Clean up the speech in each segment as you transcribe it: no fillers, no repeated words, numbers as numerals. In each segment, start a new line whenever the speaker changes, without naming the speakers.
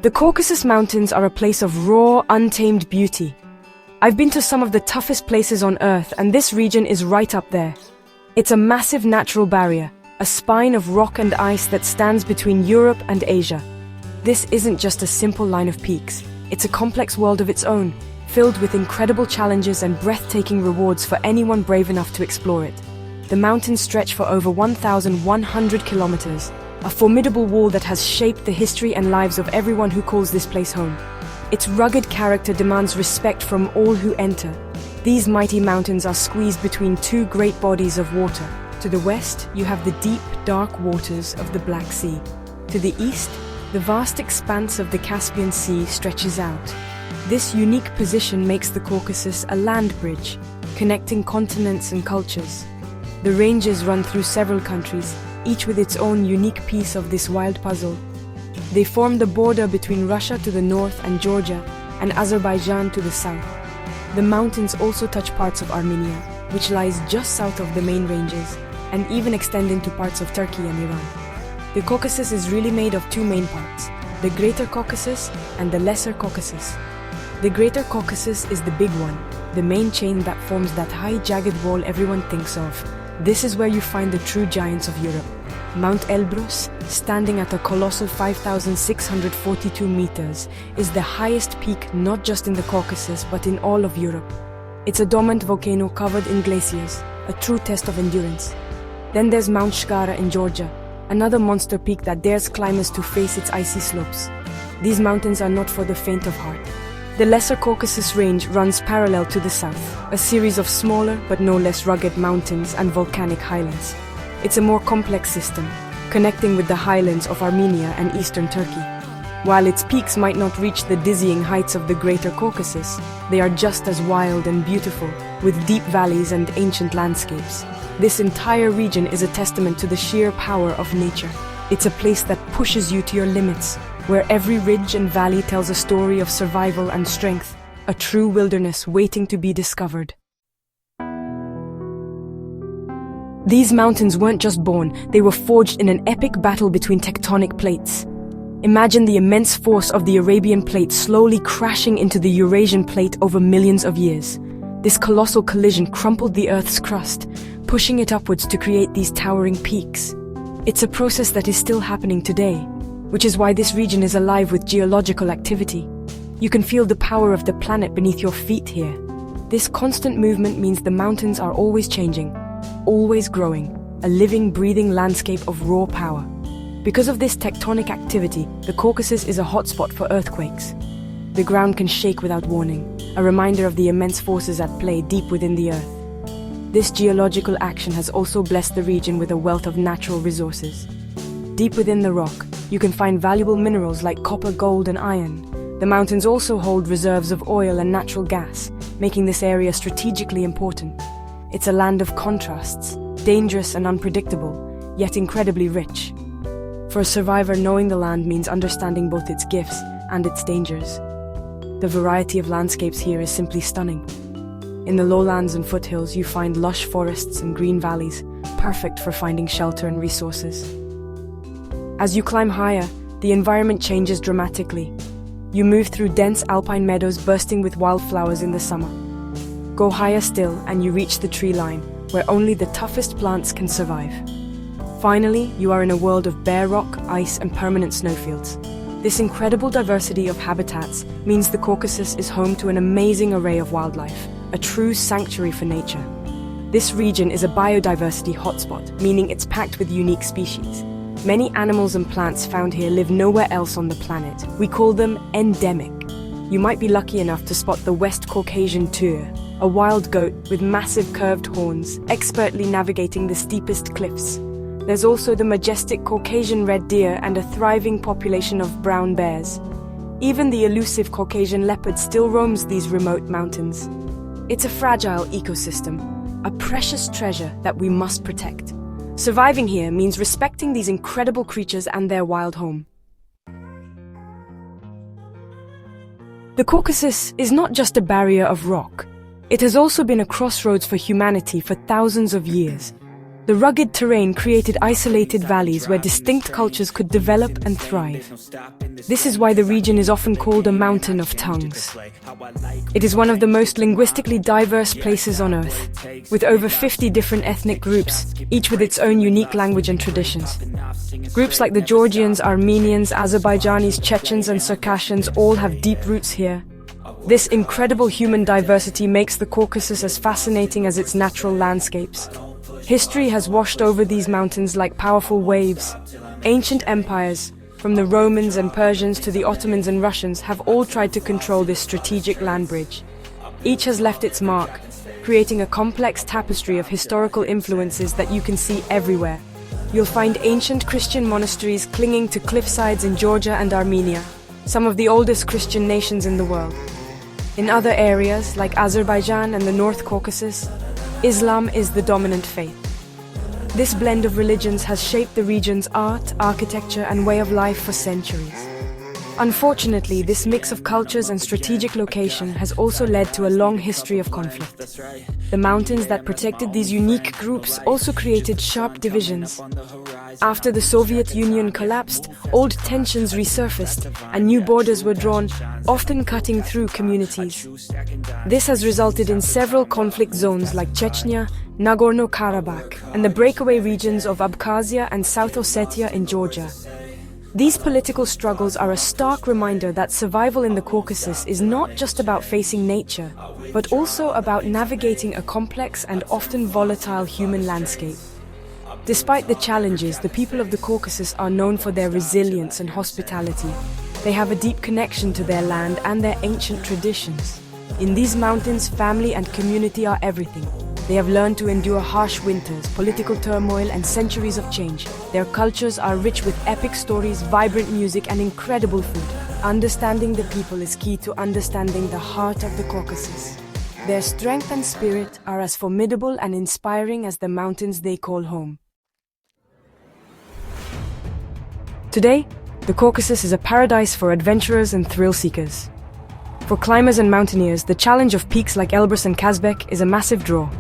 The Caucasus Mountains are a place of raw, untamed beauty. I've been to some of the toughest places on Earth, and this region is right up there. It's a massive natural barrier, a spine of rock and ice that stands between Europe and Asia. This isn't just a simple line of peaks. It's a complex world of its own, filled with incredible challenges and breathtaking rewards for anyone brave enough to explore it. The mountains stretch for over 1,100 kilometers, a formidable wall that has shaped the history and lives of everyone who calls this place home. Its rugged character demands respect from all who enter. These mighty mountains are squeezed between two great bodies of water. To the west, you have the deep, dark waters of the Black Sea. To the east, the vast expanse of the Caspian Sea stretches out. This unique position makes the Caucasus a land bridge, connecting continents and cultures. The ranges run through several countries, each with its own unique piece of this wild puzzle. They form the border between Russia to the north and Georgia, and Azerbaijan to the south. The mountains also touch parts of Armenia, which lies just south of the main ranges, and even extend into parts of Turkey and Iran. The Caucasus is really made of two main parts, the Greater Caucasus and the Lesser Caucasus. The Greater Caucasus is the big one, the main chain that forms that high jagged wall everyone thinks of. This is where you find the true giants of Europe. Mount Elbrus, standing at a colossal 5,642 meters, is the highest peak not just in the Caucasus but in all of Europe. It's a dormant volcano covered in glaciers, a true test of endurance. Then there's Mount Shkara in Georgia, another monster peak that dares climbers to face its icy slopes. These mountains are not for the faint of heart. The Lesser Caucasus Range runs parallel to the south, a series of smaller but no less rugged mountains and volcanic highlands. It's a more complex system, connecting with the highlands of Armenia and eastern Turkey. While its peaks might not reach the dizzying heights of the Greater Caucasus, they are just as wild and beautiful, with deep valleys and ancient landscapes. This entire region is a testament to the sheer power of nature. It's a place that pushes you to your limits, where every ridge and valley tells a story of survival and strength, a true wilderness waiting to be discovered. These mountains weren't just born, they were forged in an epic battle between tectonic plates. Imagine the immense force of the Arabian plate slowly crashing into the Eurasian plate over millions of years. This colossal collision crumpled the Earth's crust, pushing it upwards to create these towering peaks. It's a process that is still happening today, which is why this region is alive with geological activity. You can feel the power of the planet beneath your feet here. This constant movement means the mountains are always changing, always growing, a living, breathing landscape of raw power. Because of this tectonic activity, the Caucasus is a hotspot for earthquakes. The ground can shake without warning, a reminder of the immense forces at play deep within the Earth. This geological action has also blessed the region with a wealth of natural resources. Deep within the rock, you can find valuable minerals like copper, gold, and iron. The mountains also hold reserves of oil and natural gas, making this area strategically important. It's a land of contrasts, dangerous and unpredictable, yet incredibly rich. For a survivor, knowing the land means understanding both its gifts and its dangers. The variety of landscapes here is simply stunning. In the lowlands and foothills, you find lush forests and green valleys, perfect for finding shelter and resources. As you climb higher, the environment changes dramatically. You move through dense alpine meadows bursting with wildflowers in the summer. Go higher still and you reach the tree line, where only the toughest plants can survive. Finally, you are in a world of bare rock, ice, and permanent snowfields. This incredible diversity of habitats means the Caucasus is home to an amazing array of wildlife, a true sanctuary for nature. This region is a biodiversity hotspot, meaning it's packed with unique species. Many animals and plants found here live nowhere else on the planet. We call them endemic. You might be lucky enough to spot the West Caucasian tur, a wild goat with massive curved horns, expertly navigating the steepest cliffs. There's also the majestic Caucasian red deer and a thriving population of brown bears. Even the elusive Caucasian leopard still roams these remote mountains. It's a fragile ecosystem, a precious treasure that we must protect. Surviving here means respecting these incredible creatures and their wild home. The Caucasus is not just a barrier of rock. It has also been a crossroads for humanity for thousands of years. The rugged terrain created isolated valleys where distinct cultures could develop and thrive. This is why the region is often called a mountain of tongues. It is one of the most linguistically diverse places on Earth, with over 50 different ethnic groups, each with its own unique language and traditions. Groups like the Georgians, Armenians, Azerbaijanis, Chechens, and Circassians all have deep roots here. This incredible human diversity makes the Caucasus as fascinating as its natural landscapes. History has washed over these mountains like powerful waves. Ancient empires, from the Romans and Persians to the Ottomans and Russians, have all tried to control this strategic land bridge. Each has left its mark, creating a complex tapestry of historical influences that you can see everywhere. You'll find ancient Christian monasteries clinging to cliffsides in Georgia and Armenia, some of the oldest Christian nations in the world. In other areas, like Azerbaijan and the North Caucasus, Islam is the dominant faith. This blend of religions has shaped the region's art, architecture, and way of life for centuries. Unfortunately, this mix of cultures and strategic location has also led to a long history of conflict. The mountains that protected these unique groups also created sharp divisions. After the Soviet Union collapsed, old tensions resurfaced and new borders were drawn, often cutting through communities. This has resulted in several conflict zones like Chechnya, Nagorno-Karabakh, and the breakaway regions of Abkhazia and South Ossetia in Georgia. These political struggles are a stark reminder that survival in the Caucasus is not just about facing nature, but also about navigating a complex and often volatile human landscape. Despite the challenges, the people of the Caucasus are known for their resilience and hospitality. They have a deep connection to their land and their ancient traditions. In these mountains, family and community are everything. They have learned to endure harsh winters, political turmoil, and centuries of change. Their cultures are rich with epic stories, vibrant music, and incredible food. Understanding the people is key to understanding the heart of the Caucasus. Their strength and spirit are as formidable and inspiring as the mountains they call home. Today, the Caucasus is a paradise for adventurers and thrill-seekers. For climbers and mountaineers, the challenge of peaks like Elbrus and Kazbek is a massive draw.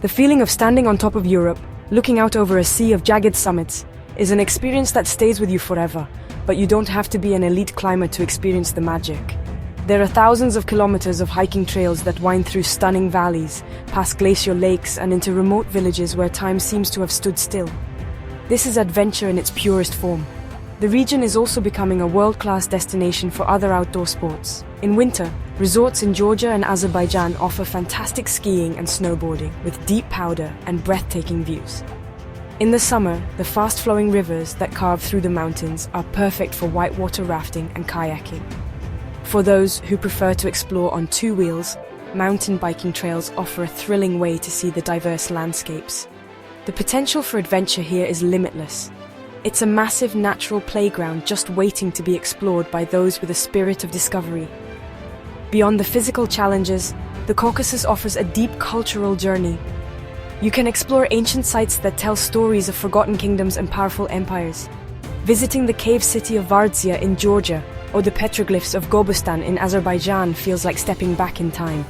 The feeling of standing on top of Europe, looking out over a sea of jagged summits, is an experience that stays with you forever, but you don't have to be an elite climber to experience the magic. There are thousands of kilometers of hiking trails that wind through stunning valleys, past glacial lakes, and into remote villages where time seems to have stood still. This is adventure in its purest form. The region is also becoming a world-class destination for other outdoor sports. In winter, resorts in Georgia and Azerbaijan offer fantastic skiing and snowboarding with deep powder and breathtaking views. In the summer, the fast-flowing rivers that carve through the mountains are perfect for whitewater rafting and kayaking. For those who prefer to explore on two wheels, mountain biking trails offer a thrilling way to see the diverse landscapes. The potential for adventure here is limitless. It's a massive natural playground just waiting to be explored by those with a spirit of discovery. Beyond the physical challenges, the Caucasus offers a deep cultural journey. You can explore ancient sites that tell stories of forgotten kingdoms and powerful empires. Visiting the cave city of Vardzia in Georgia or the petroglyphs of Gobustan in Azerbaijan feels like stepping back in time.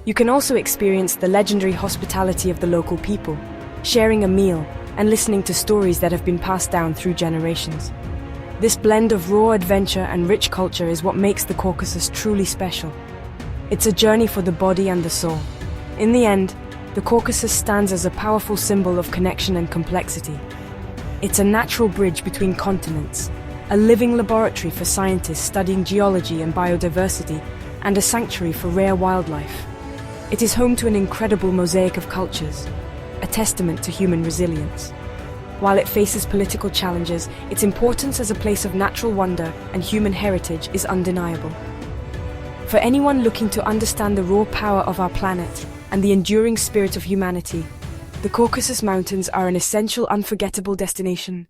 You can also experience the legendary hospitality of the local people, sharing a meal and listening to stories that have been passed down through generations. This blend of raw adventure and rich culture is what makes the Caucasus truly special. It's a journey for the body and the soul. In the end, the Caucasus stands as a powerful symbol of connection and complexity. It's a natural bridge between continents, a living laboratory for scientists studying geology and biodiversity, and a sanctuary for rare wildlife. It is home to an incredible mosaic of cultures, a testament to human resilience. While it faces political challenges, its importance as a place of natural wonder and human heritage is undeniable. For anyone looking to understand the raw power of our planet and the enduring spirit of humanity, the Caucasus Mountains are an essential, unforgettable destination.